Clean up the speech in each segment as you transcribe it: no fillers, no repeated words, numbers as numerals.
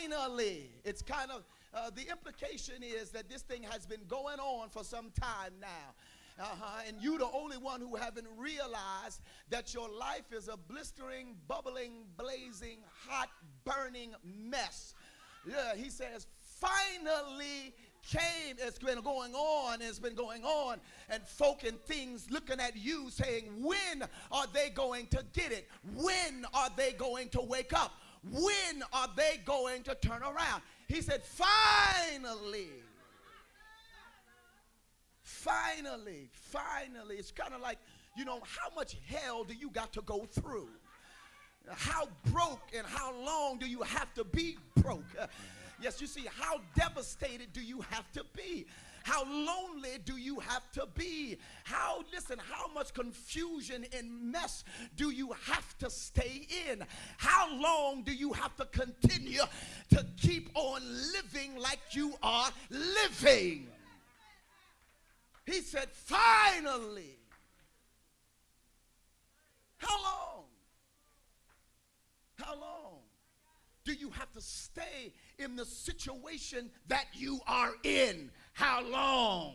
finally, it's kind of, the implication is that this thing has been going on for some time now. And you the only one who haven't realized that your life is a blistering, bubbling, blazing, hot, burning mess. Yeah, he says, finally came. It's been going on. It's been going on. And folk and things looking at you saying, when are they going to get it? When are they going to wake up? When are they going to turn around? He said, finally. Finally, finally. It's kind of like, you know, how much hell do you got to go through? How broke and how long do you have to be broke? Yes, you see, how devastated do you have to be? How lonely do you have to be? How much confusion and mess do you have to stay in? How long do you have to continue to keep on living like you are living? He said, finally. How long? How long do you have to stay in the situation that you are in? How long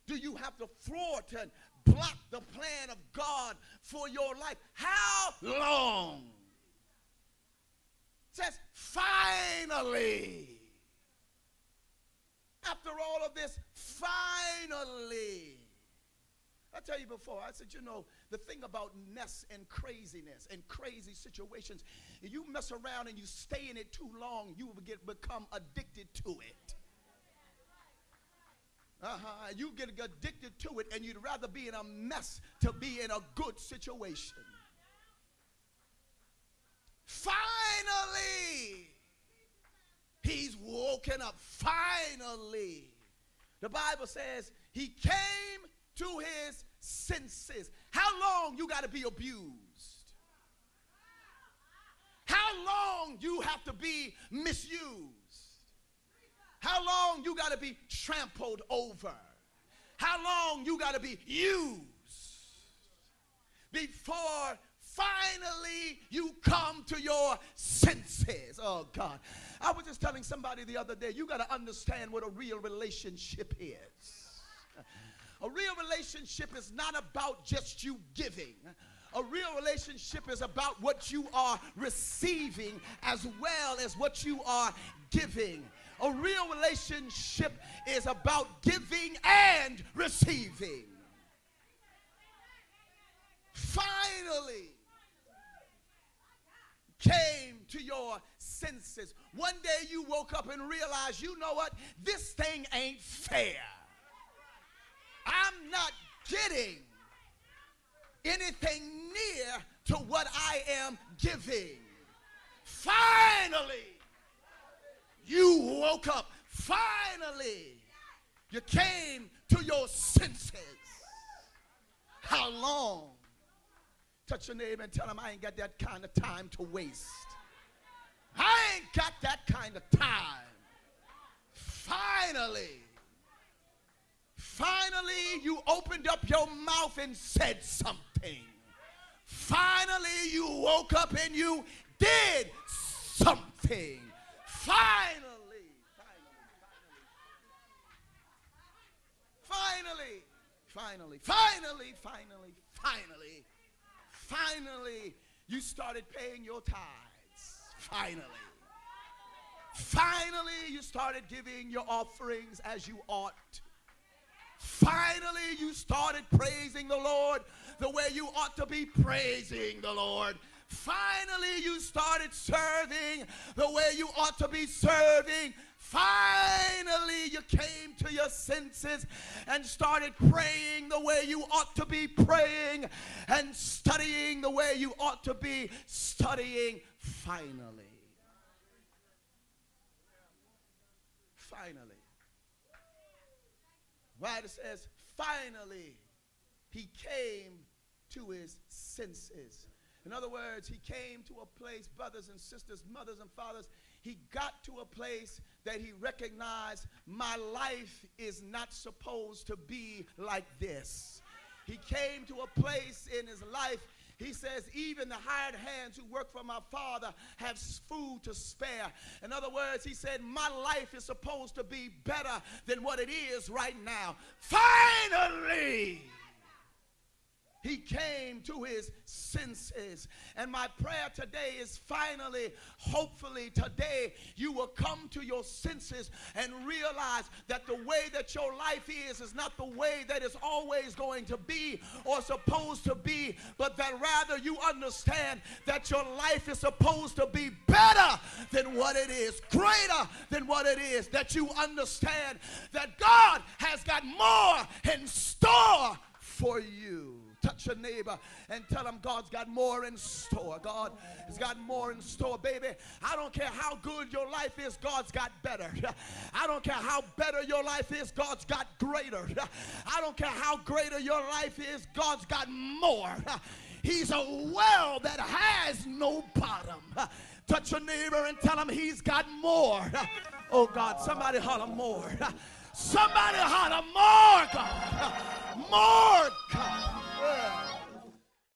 do you have to thwart and block the plan of God for your life? How long? It says, finally. After all of this, finally. I tell you before, I said, you know, the thing about mess and craziness and crazy situations, if you mess around and you stay in it too long, you will become addicted to it. You get addicted to it, and you'd rather be in a mess to be in a good situation. Finally, he's woken up. Finally. The Bible says he came to his senses. How long you got to be abused? How long you have to be misused? How long you got to be trampled over? How long you got to be used before finally you come to your senses? Oh, God. I was just telling somebody the other day, you got to understand what a real relationship is. A real relationship is not about just you giving. A real relationship is about what you are receiving as well as what you are giving. A real relationship is about giving and receiving. Finally came to your senses. One day you woke up and realized, you know what? This thing ain't fair. I'm not getting anything near to what I am giving. Finally, you woke up. Finally, you came to your senses. How long? Touch your neighbor and tell him, I ain't got that kind of time to waste. I ain't got that kind of time. Finally. Finally, you opened up your mouth and said something. Finally, you woke up and you did something. Finally. Finally, you started paying your tithes. Finally, you started giving your offerings as you ought. Finally, you started praising the Lord the way you ought to be praising the Lord. Finally, you started serving the way you ought to be serving. Finally, you came to your senses and started praying the way you ought to be praying and studying the way you ought to be studying. Finally. Right, it says, finally, he came to his senses. In other words, he came to a place, brothers and sisters, mothers and fathers, he got to a place that he recognized, my life is not supposed to be like this. He came to a place in his life, He says, even the hired hands who work for my Father have food to spare. In other words, he said, my life is supposed to be better than what it is right now. Finally, he came to his senses. And my prayer today is finally, hopefully today, you will come to your senses and realize that the way that your life is not the way that it's always going to be or supposed to be, but that rather you understand that your life is supposed to be better than what it is, greater than what it is, that you understand that God has got more in store for you. Touch your neighbor and tell them God's got more in store. God has got more in store, baby. I don't care how good your life is, God's got better. I don't care how better your life is, God's got greater. I don't care how greater your life is, God's got more. He's a well that has no bottom. Touch your neighbor and tell him he's got more. Oh God, somebody holler more. Somebody holler more, God.